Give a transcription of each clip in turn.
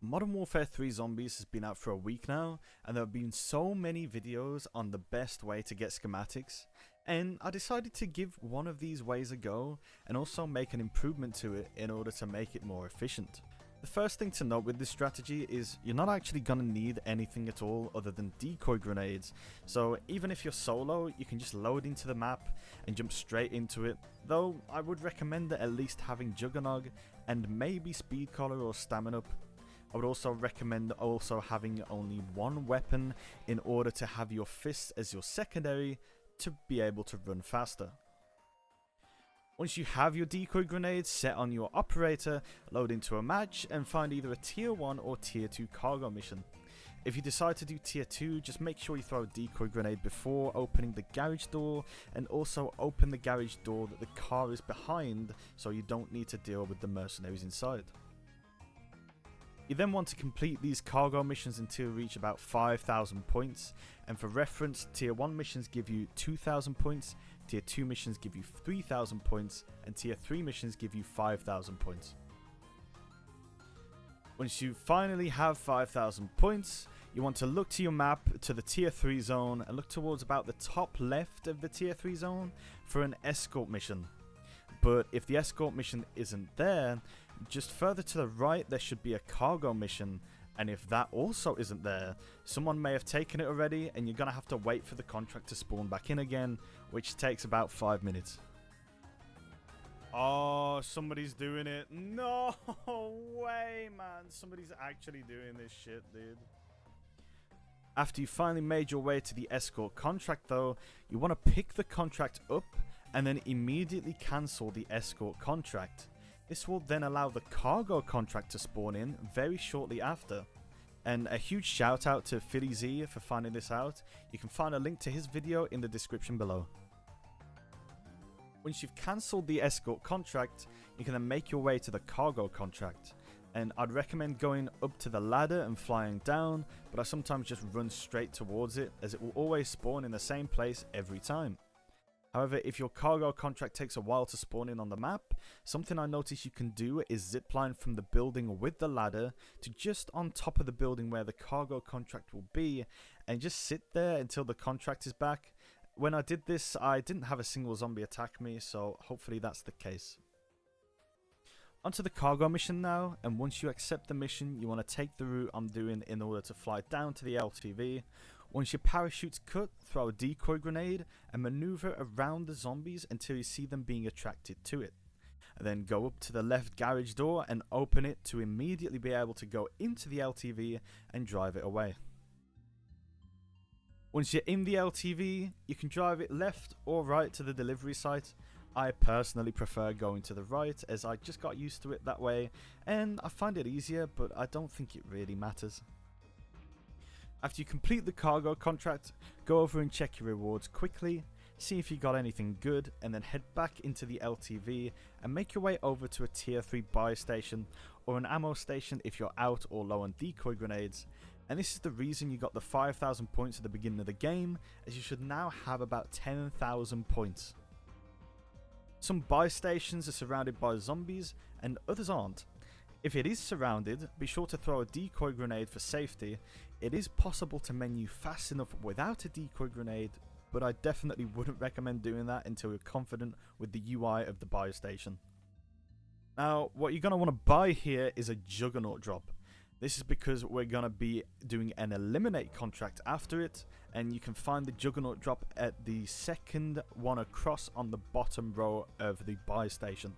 Modern Warfare 3 Zombies has been out for a week now, and there have been so many videos on the best way to get schematics, and I decided to give one of these ways a go and also make an improvement to it in order to make it more efficient. The first thing to note with this strategy is you're not actually going to need anything at all other than decoy grenades, so even if you're solo you can just load into the map and jump straight into it, though I would recommend at least having juggernog and maybe speed collar or stamin up. I would also recommend having only one weapon in order to have your fists as your secondary to be able to run faster. Once you have your decoy grenades set on your operator, load into a match and find either a tier 1 or tier 2 cargo mission. If you decide to do tier 2, just make sure you throw a decoy grenade before opening the garage door, and also open the garage door that the car is behind so you don't need to deal with the mercenaries inside. You then want to complete these cargo missions until you reach about 5,000 points, and for reference, tier 1 missions give you 2,000 points, tier 2 missions give you 3,000 points, and tier 3 missions give you 5,000 points. Once you finally have 5,000 points, you want to look to your map to the tier 3 zone and look towards about the top left of the tier 3 zone for an escort mission. But if the escort mission isn't there, just further to the right there should be a cargo mission, and if that also isn't there, someone may have taken it already and you're going to have to wait for the contract to spawn back in again, which takes about 5 minutes. Oh, somebody's doing it. No way, man. Somebody's actually doing this shit, dude. After you finally made your way to the escort contract though, you want to pick the contract up and then immediately cancel the escort contract. This will then allow the cargo contract to spawn in very shortly after. And a huge shout out to Philly Z for finding this out. You can find a link to his video in the description below. Once you've cancelled the escort contract, you can then make your way to the cargo contract. And I'd recommend going up to the ladder and flying down, but I sometimes just run straight towards it as it will always spawn in the same place every time. However, if your cargo contract takes a while to spawn in on the map, something I noticed you can do is zipline from the building with the ladder to just on top of the building where the cargo contract will be, and just sit there until the contract is back. When I did this, I didn't have a single zombie attack me, so hopefully that's the case. Onto the cargo mission now, and once you accept the mission, you want to take the route I'm doing in order to fly down to the LTV. Once your parachute's cut, throw a decoy grenade and maneuver around the zombies until you see them being attracted to it. And then go up to the left garage door and open it to immediately be able to go into the LTV and drive it away. Once you're in the LTV, you can drive it left or right to the delivery site. I personally prefer going to the right as I just got used to it that way and I find it easier, but I don't think it really matters. After you complete the cargo contract, go over and check your rewards quickly, see if you got anything good, and then head back into the LTV and make your way over to a tier 3 buy station or an ammo station if you're out or low on decoy grenades. And this is the reason you got the 5,000 points at the beginning of the game, as you should now have about 10,000 points. Some buy stations are surrounded by zombies and others aren't. If it is surrounded, be sure to throw a decoy grenade for safety. It is possible to menu fast enough without a decoy grenade, but I definitely wouldn't recommend doing that until you're confident with the UI of the buy station. Now, what you're going to want to buy here is a juggernog drop. This is because we're going to be doing an eliminate contract after it, and you can find the juggernog drop at the second one across on the bottom row of the buy station.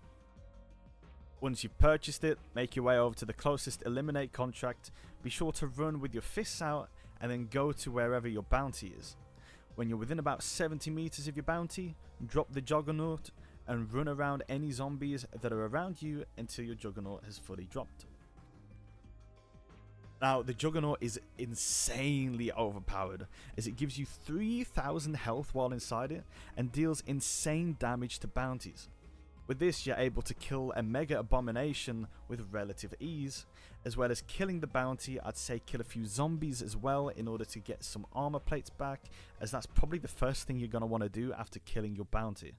Once you've purchased it, make your way over to the closest eliminate contract, be sure to run with your fists out and then go to wherever your bounty is. When you're within about 70 meters of your bounty, drop the juggernaut and run around any zombies that are around you until your juggernaut has fully dropped. Now, the juggernaut is insanely overpowered as it gives you 3,000 health while inside it and deals insane damage to bounties. With this, you're able to kill a mega abomination with relative ease, as well as killing the bounty. I'd say kill a few zombies as well in order to get some armor plates back, as that's probably the first thing you're going to want to do after killing your bounty.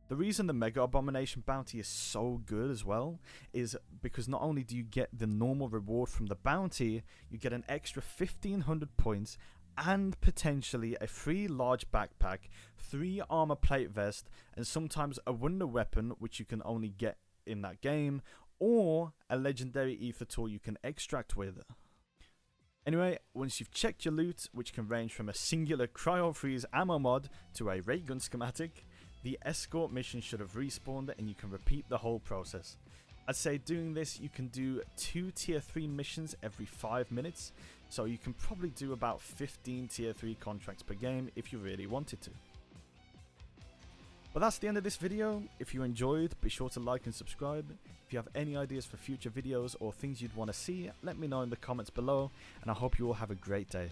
The reason the Mega Abomination bounty is so good as well is because not only do you get the normal reward from the bounty, you get an extra 1500 points and potentially a free large backpack, 3 armor plate vest, and sometimes a wonder weapon which you can only get in that game, or a legendary ether tool you can extract with. Anyway, once you've checked your loot, which can range from a singular cryofreeze ammo mod to a raygun schematic, the escort mission should have respawned and you can repeat the whole process. I'd say doing this, you can do 2 tier 3 missions every 5 minutes, so you can probably do about 15 tier 3 contracts per game if you really wanted to. But that's the end of this video. If you enjoyed, be sure to like and subscribe. If you have any ideas for future videos or things you'd want to see, let me know in the comments below, and I hope you all have a great day.